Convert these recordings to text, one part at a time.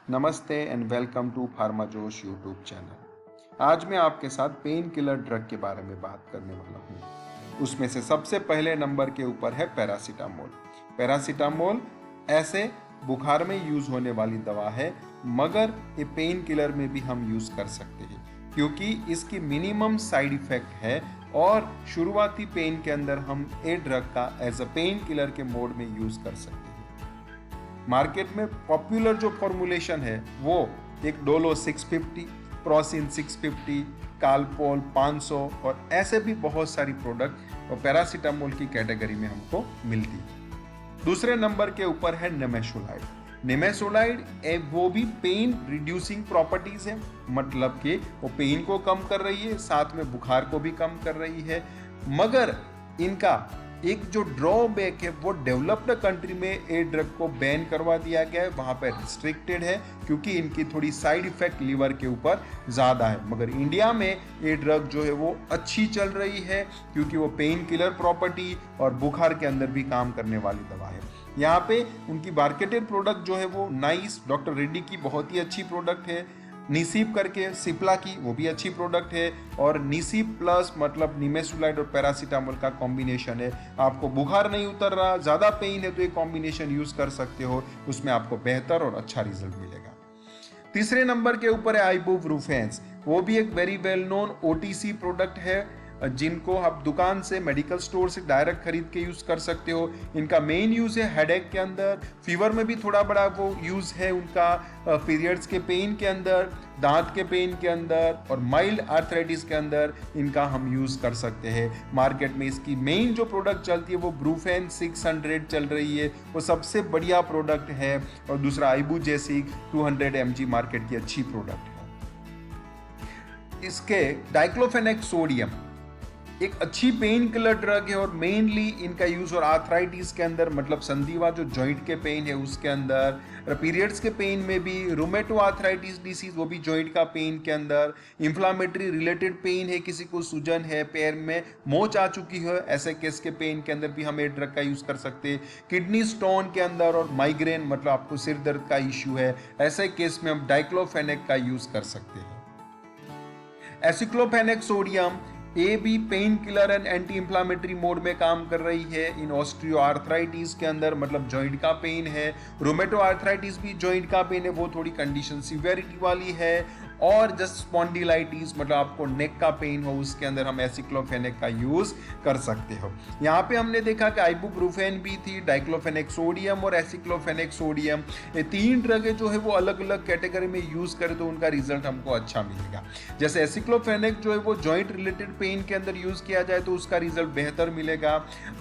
नमस्ते and welcome to Pharmajosh YouTube channel. आज मैं आपके साथ पेन किलर ड्रग के बारे में बात करने वाला हूँ। उसमें से सबसे पहले नंबर के ऊपर है पैरासीटामोल। पैरासीटामोल ऐसे बुखार में यूज होने वाली दवा है, मगर ये पेन किलर में भी हम यूज कर सकते हैं क्योंकि इसकी मिनिमम साइड इफेक्ट है और शुरुआती पेन के अंदर हम ये ड्रग का एज अ पेन किलर के मोड में यूज कर सकते हैं। मार्केट में पॉपुलर जो फॉर्मुलेशन है वो एक डोलो 650, प्रोसिन 650, कालपोल 500 और ऐसे भी बहुत सारी प्रोडक्ट और पैरासीटामोल की कैटेगरी में हमको मिलती है। दूसरे नंबर के ऊपर है निमेसोलाइड। निमेसोलाइड वो भी पेन रिड्यूसिंग प्रॉपर्टीज है, मतलब कि वो पेन को कम कर रही है, साथ में बुखार को भी कम कर रही है। मगर इनका एक जो ड्रॉबैक है वो डेवलप्ड कंट्री में ए ड्रग को बैन करवा दिया गया है, वहां पर रिस्ट्रिक्टेड है क्योंकि इनकी थोड़ी साइड इफेक्ट लीवर के ऊपर ज़्यादा है। मगर इंडिया में ये ड्रग जो है वो अच्छी चल रही है क्योंकि वो पेन किलर प्रॉपर्टी और बुखार के अंदर भी काम करने वाली दवा है। यहाँ पे उनकी मार्केटेड प्रोडक्ट जो है वो नाइस, डॉक्टर रेड्डी की बहुत ही अच्छी प्रोडक्ट है। निसीप करके सिप्ला की वो भी अच्छी प्रोडक्ट है और निसीप प्लस मतलब निमेसुलाइड और पैरासीटामोल का कॉम्बिनेशन है। आपको बुखार नहीं उतर रहा, ज़्यादा पेन है तो ये कॉम्बिनेशन यूज़ कर सकते हो, उसमें आपको बेहतर और अच्छा रिजल्ट मिलेगा। तीसरे नंबर के ऊपर है आइबुप्रोफेन। वो भी एक very well known OTC product है जिनको आप दुकान से, मेडिकल स्टोर से डायरेक्ट खरीद के यूज कर सकते हो। इनका मेन यूज है हेडेक के अंदर, फीवर में भी थोड़ा बड़ा वो यूज है उनका, पीरियड्स के पेन के अंदर, दांत के पेन के अंदर और माइल्ड आर्थराइटिस के अंदर इनका हम यूज कर सकते हैं। मार्केट में इसकी मेन जो प्रोडक्ट चलती है वो ब्रूफेन 600 चल रही है, वो सबसे बढ़िया प्रोडक्ट है। और दूसरा आइबुजेसिक 200 mg मार्केट की अच्छी प्रोडक्ट है। इसके डाइक्लोफेनेक सोडियम एक अच्छी पेन किलर ड्रग है और मेनली इनका यूज और आर्थराइटिस के अंदर, मतलब संधिवा जो जॉइंट के पेन है उसके अंदर, पीरियड्स के पेन में भी, रूमेटो आर्थराइटिस डिसीज वो भी जॉइंट का पेन के अंदर, इंफ्लामेटरी रिलेटेड पेन है, किसी को सूजन है, पैर में मोच आ चुकी है, ऐसे केस के पेन के अंदर भी हम ये ड्रग का यूज कर सकते हैं। किडनी स्टोन के अंदर और माइग्रेन, मतलब आपको सिर दर्द का इश्यू है, ऐसे केस में हम डाइक्लोफेनेक का यूज कर सकते हैं। एसिक्लोफेनेक सोडियम ये भी pain killer and anti inflammatory mode में काम कर रही है इन ऑस्ट्रियो आर्थराइटिस के अंदर, मतलब जॉइंट का पेन है। रोमेटो आर्थराइटिस भी जॉइंट का पेन है, वो थोड़ी कंडीशन सिवियरिटी वाली है। और जस्ट स्पॉन्डिलाइटिस, मतलब आपको नेक का पेन हो, उसके अंदर हम एसिक्लोफेनेक का यूज कर सकते हो। यहाँ पे हमने देखा कि आइबुप्रोफेन भी थी, डाइक्लोफेनेक सोडियम और एसिक्लोफेनेक सोडियम, ये तीन ड्रगें जो है वो अलग अलग कैटेगरी में यूज करें तो उनका रिजल्ट हमको अच्छा मिलेगा। जैसे एसिक्लोफेनेक जो है वो जॉइंट रिलेटेड पेन के अंदर यूज किया जाए तो उसका रिजल्ट बेहतर मिलेगा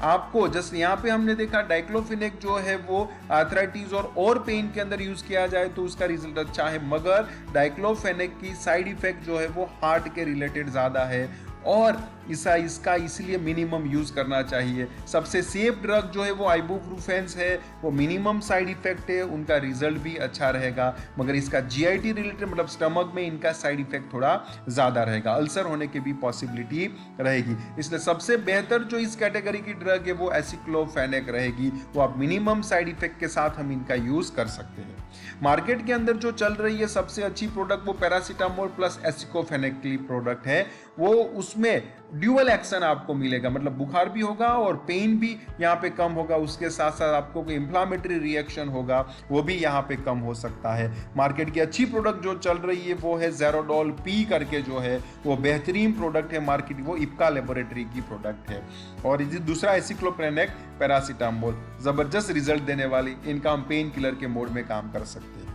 आपको। जैसे यहाँ पे हमने देखा डाइक्लोफेनेक जो है वो आर्थराइटिस और पेन के अंदर यूज किया जाए तो उसका रिजल्ट अच्छा है, मगर डाइक्लोफेनेक की साइड इफेक्ट जो है वो हार्ट के रिलेटेड ज्यादा है और इसका इसलिए मिनिमम यूज करना चाहिए। सबसे सेफ ड्रग जो है वो आइबुप्रोफेन है, वो मिनिमम साइड इफेक्ट है, उनका रिजल्ट भी अच्छा रहेगा, मगर इसका जीआईटी रिलेटेड मतलब स्टमक में इनका साइड इफेक्ट थोड़ा ज्यादा रहेगा, अल्सर होने की भी पॉसिबिलिटी रहेगी। इसलिए सबसे बेहतर जो इस कैटेगरी की ड्रग है वो एसिक्लोफेनेक रहेगी, वो आप मिनिमम साइड इफेक्ट के साथ हम इनका यूज कर सकते हैं। मार्केट के अंदर जो चल रही है सबसे अच्छी प्रोडक्ट वो पैरासीटामोल प्लस एसिक्लोफेनेक की प्रोडक्ट है, वो उसमें ड्यूअल एक्शन आपको मिलेगा, मतलब बुखार भी होगा और पेन भी यहाँ पे कम होगा, उसके साथ साथ आपको कोई इंफ्लामेटरी रिएक्शन होगा वो भी यहाँ पे कम हो सकता है। मार्केट की अच्छी प्रोडक्ट जो चल रही है वो है ज़ेरोडोल पी करके, जो है वो बेहतरीन प्रोडक्ट है मार्केट, वो इप्का लेबोरेटरी की प्रोडक्ट है। और दूसरा एसिक्लोफेनेक पैरासीटामोल, जबरदस्त रिजल्ट देने वाली, इनका हम पेन किलर के मोड में काम कर सकते हैं।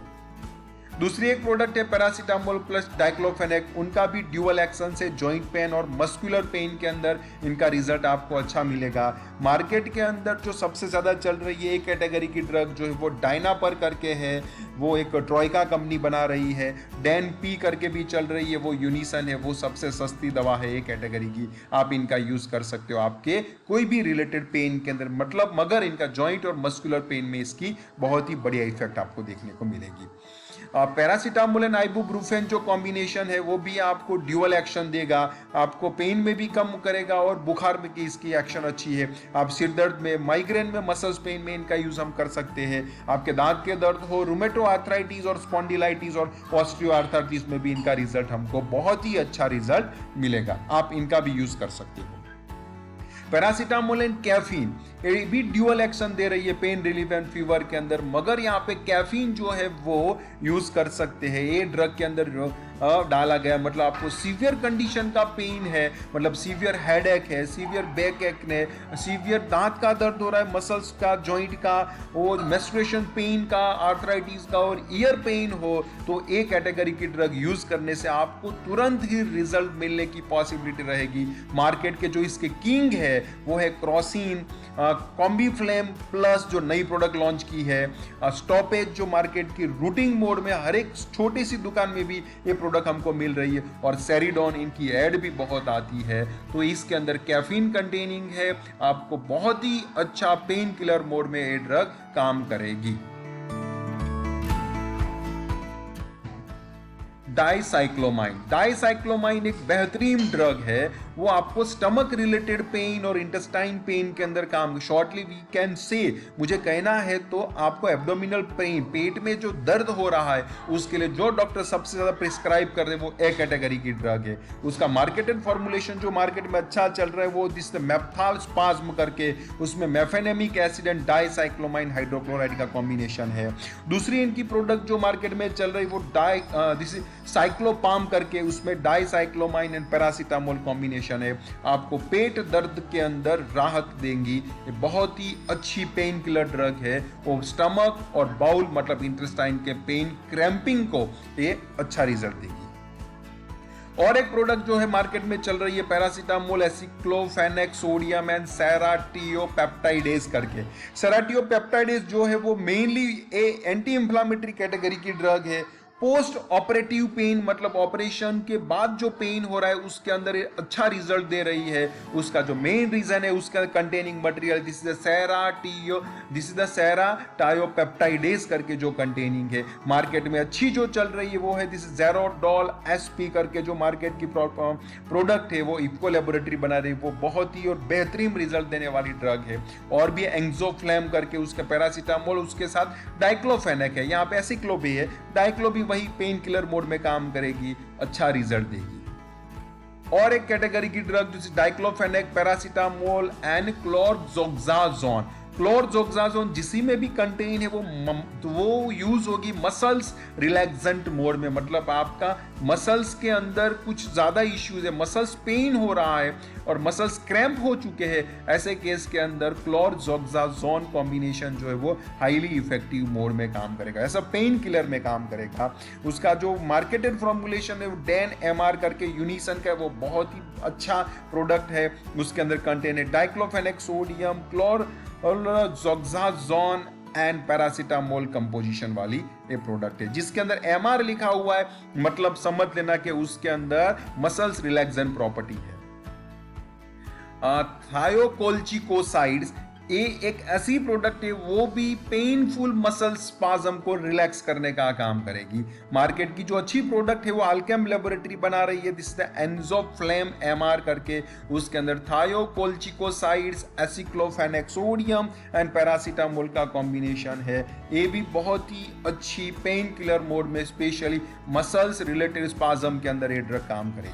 दूसरी एक प्रोडक्ट है पैरासीटामोल प्लस डाइक्लोफेनेक, उनका भी ड्यूअल एक्शन से जॉइंट पेन और मस्कुलर पेन के अंदर इनका रिजल्ट आपको अच्छा मिलेगा। मार्केट के अंदर जो सबसे ज़्यादा चल रही है एक कैटेगरी की ड्रग जो है वो डायनापर करके है, वो एक ट्रॉयका कंपनी बना रही है। डैन पी करके भी चल रही है, वो यूनिसन है, वो सबसे सस्ती दवा है एक कैटेगरी की, आप इनका यूज़ कर सकते हो आपके कोई भी रिलेटेड पेन के अंदर, मतलब मगर इनका जॉइंट और मस्कुलर पेन में इसकी बहुत ही बढ़िया इफेक्ट आपको देखने को मिलेगी। पैरासीटामोल एंड आइबुप्रोफेन जो कॉम्बिनेशन है वो भी आपको ड्यूअल एक्शन देगा, आपको पेन में भी कम करेगा और बुखार में की इसकी एक्शन अच्छी है। आप सिर दर्द में, माइग्रेन में, मसल्स पेन में इनका यूज हम कर सकते हैं। आपके दांत के दर्द हो, रूमेटो आर्थराइटिस और स्पॉन्डिलाइटिस और ऑस्टियो आर्थराइटिस में भी इनका रिजल्ट हमको बहुत ही अच्छा रिजल्ट मिलेगा। आप इनका भी यूज कर सकते हो। पैरासीटामोल एंड कैफीन ये भी ड्यूअल एक्शन दे रही है पेन रिलीफ एंड फीवर के अंदर, मगर यहाँ पे कैफीन जो है वो यूज कर सकते हैं। ये ड्रग के अंदर डाला गया, मतलब आपको सीवियर कंडीशन का पेन है, मतलब सीवियर हेडेक है, सीवियर बैक एक है, सीवियर दांत का दर्द हो रहा है, मसल्स का, जॉइंट का, और मेंस्ट्रुएशन पेन का, आर्थराइटिस का और ईयर पेन हो, तो एक कैटेगरी की ड्रग यूज करने से आपको तुरंत ही रिजल्ट मिलने की पॉसिबिलिटी रहेगी। मार्केट के जो इसके किंग है वो है क्रॉसिन, कॉम्बीफ्लेम प्लस जो नई प्रोडक्ट लॉन्च की है, स्टॉपेज जो मार्केट की रूटिंग मोड में हर एक छोटी सी दुकान में भी ये प्रोडक्ट हमको मिल रही है, और सेरिडॉन इनकी एड भी बहुत आती है। तो इसके अंदर कैफीन कंटेनिंग है, आपको बहुत ही अच्छा पेन किलर मोड में ये ड्रग काम करेगी। डाइसाइक्लोमाइन एक बेहतरीन ड्रग है, वो आपको स्टमक रिलेटेड पेन और इंटेस्टाइन पेन के अंदर काम, शॉर्टली वी कैन से, मुझे कहना है तो आपको एब्डोमिनल पेन, पेट में जो दर्द हो रहा है उसके लिए जो डॉक्टर सबसे ज्यादा प्रिस्क्राइब कर रहे हैं वो ए कैटेगरी की ड्रग है। उसका मार्केटेड फॉर्मुलेशन जो मार्केट में अच्छा चल रहा है वो जिससे मेप्थाल स्पाज्म करके उसमें mefenamic acid and dicyclomine hydrochloride का कॉम्बिनेशन है। दूसरी इनकी प्रोडक्ट जो मार्केट में चल रही वो साइक्लोपाम करके, उसमें डाइसाइक्लोमाइन एंड पैरासीटामोल कॉम्बिनेशन है, आपको पेट दर्द के अंदर राहत देंगी। ये बहुत ही अच्छी पेन किलर ड्रग है, वो स्टमक और बाउल मतलब इंटेस्टाइन के पेन क्रैम्पिंग को ये अच्छा रिजल्ट देगी। और एक प्रोडक्ट जो है मार्केट में चल रही है पैरासीटामोल एसिक्लोफेनेक सोडियम एंड सेराटियोपेप्टाइडेज करके। सेराटियोपेप्टाइडेज जो है वो मेनली एंटी इंफ्लामेटरी कैटेगरी की ड्रग है। पोस्ट ऑपरेटिव पेन मतलब ऑपरेशन के बाद जो पेन हो रहा है उसके अंदर अच्छा रिजल्ट दे रही है। उसका जो मेन रीजन है उसका containing material this is the serratiopeptidase करके जो कंटेनिंग है। मार्केट में अच्छी जो चल रही है वो है दिस जेरोडोल एसपी करके जो मार्केट की प्रोडक्ट है, वो इफको लेबोरेटरी बना रही है, वो बहुत ही और बेहतरीन रिजल्ट देने वाली ड्रग है। और भी एंग्जोफ्लेम करके उसका पैरासीटामोल, उसके साथ डाइक्लोफेनेक है, यहाँ पे एसिक्लो भी है, डाइक्लो भी वही पेन किलर मोड में काम करेगी, अच्छा रिजल्ट देगी। और एक कैटेगरी की ड्रग जैसे डाइक्लोफेनेक, पैरासीटामोल एंड क्लोरजोक्साजोन। क्लोरजोक्साजोन जिसी में भी कंटेन है वो यूज होगी मसल्स रिलैक्सेंट मोड में, मतलब आपका मसल्स के अंदर कुछ ज्यादा इश्यूज है, मसल्स पेन हो रहा है और मसल्स क्रैम्प हो चुके हैं, ऐसे केस के अंदर क्लोरजोक्साजोन कॉम्बिनेशन जो है वो हाईली इफेक्टिव मोड में काम करेगा, ऐसा पेन किलर में काम करेगा। उसका जो मार्केटेड फॉर्मुलेशन है वो डेन एमआर करके यूनिसन का है, वो बहुत ही अच्छा प्रोडक्ट है। उसके अंदर कंटेन है diclofenac sodium, chlorzoxazone and paracetamol composition वाली ये प्रोडक्ट है, जिसके अंदर एमआर लिखा हुआ है, मतलब समझ लेना कि उसके अंदर मसल्स रिलैक्सेंट प्रॉपर्टी है। थायोकोल्चिकोसाइड्स ये एक ऐसी प्रोडक्ट है वो भी पेनफुल मसल स्पाज्म को रिलैक्स करने का काम करेगी। मार्केट की जो अच्छी प्रोडक्ट है वो अल्केम लेबोरेटरी बना रही है, दिस द एंजोफ्लेम एमआर करके, उसके अंदर थायोकोल्चिकोसाइड्स, एसिक्लोफेनेक सोडियम एंड पैरासीटामोल का कॉम्बिनेशन है। ये भी बहुत ही अच्छी पेन किलर मोड में स्पेशली मसल्स रिलेटेड स्पाज्म के अंदर ये ड्रग काम करेगी।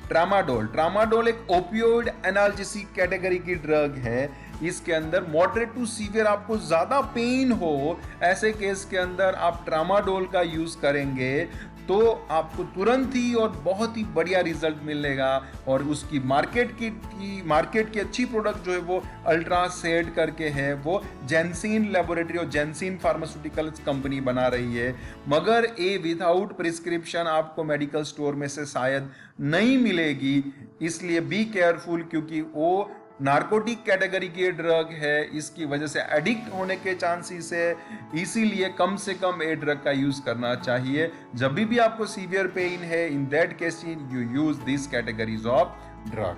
ट्रामाडोल एक ओपियोइड एनाल्जेसिक कैटेगरी की ड्रग है। इसके अंदर मॉडरेट टू सीवियर आपको ज्यादा पेन हो, ऐसे केस के अंदर आप ट्रामाडोल का यूज करेंगे तो आपको तुरंत ही और बहुत ही बढ़िया रिजल्ट मिलेगा। और उसकी मार्केट की अच्छी प्रोडक्ट जो है वो अल्ट्रासेड करके है, वो जेंसिन लेबोरेटरी और जेंसिन फार्मास्यूटिकल्स कंपनी बना रही है, मगर ये विदाउट प्रिस्क्रिप्शन आपको मेडिकल स्टोर में से शायद नहीं मिलेगी, इसलिए बी केयरफुल, क्योंकि वो नार्कोटिक कैटेगरी की ड्रग है, इसकी वजह से एडिक्ट होने के चांसेस है, इसीलिए कम से कम ए ड्रग का यूज करना चाहिए। जब भी आपको सीवियर पेन है, in that case you use this categories of drug.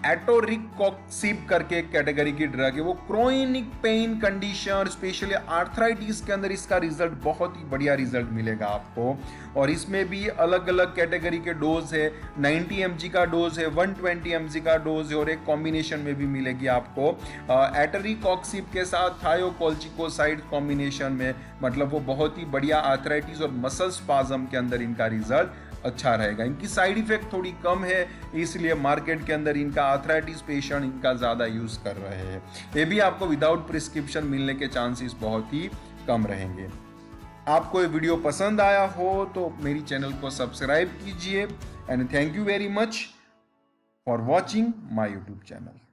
Etoricoxib करके एक कैटेगरी की ड्रग है, वो chronic pain condition specially arthritis के अंदर इसका रिजल्ट बहुत ही बढ़िया रिजल्ट मिलेगा आपको। और इसमें भी अलग अलग कैटेगरी के डोज है, 90 mg का डोज है, 120 mg का डोज है, और एक कॉम्बिनेशन में भी मिलेगी आपको एटोरिकोक्सिब के साथ थायोकोल्चिकोसाइड कॉम्बिनेशन में। मतलब वो बहुत ही बढ़िया आर्थराइटिस और मसल स्पाज्म के अंदर इनका रिजल्ट अच्छा रहेगा। इनकी साइड इफेक्ट थोड़ी कम है, इसलिए मार्केट के अंदर इनका आर्थराइटिस पेशेंट इनका ज़्यादा यूज़ कर रहे हैं। ये भी आपको विदाउट प्रिस्क्रिप्शन मिलने के चांसेस बहुत ही कम रहेंगे। आपको ये वीडियो पसंद आया हो तो मेरी चैनल को सब्सक्राइब कीजिए and thank you very much for watching my YouTube channel.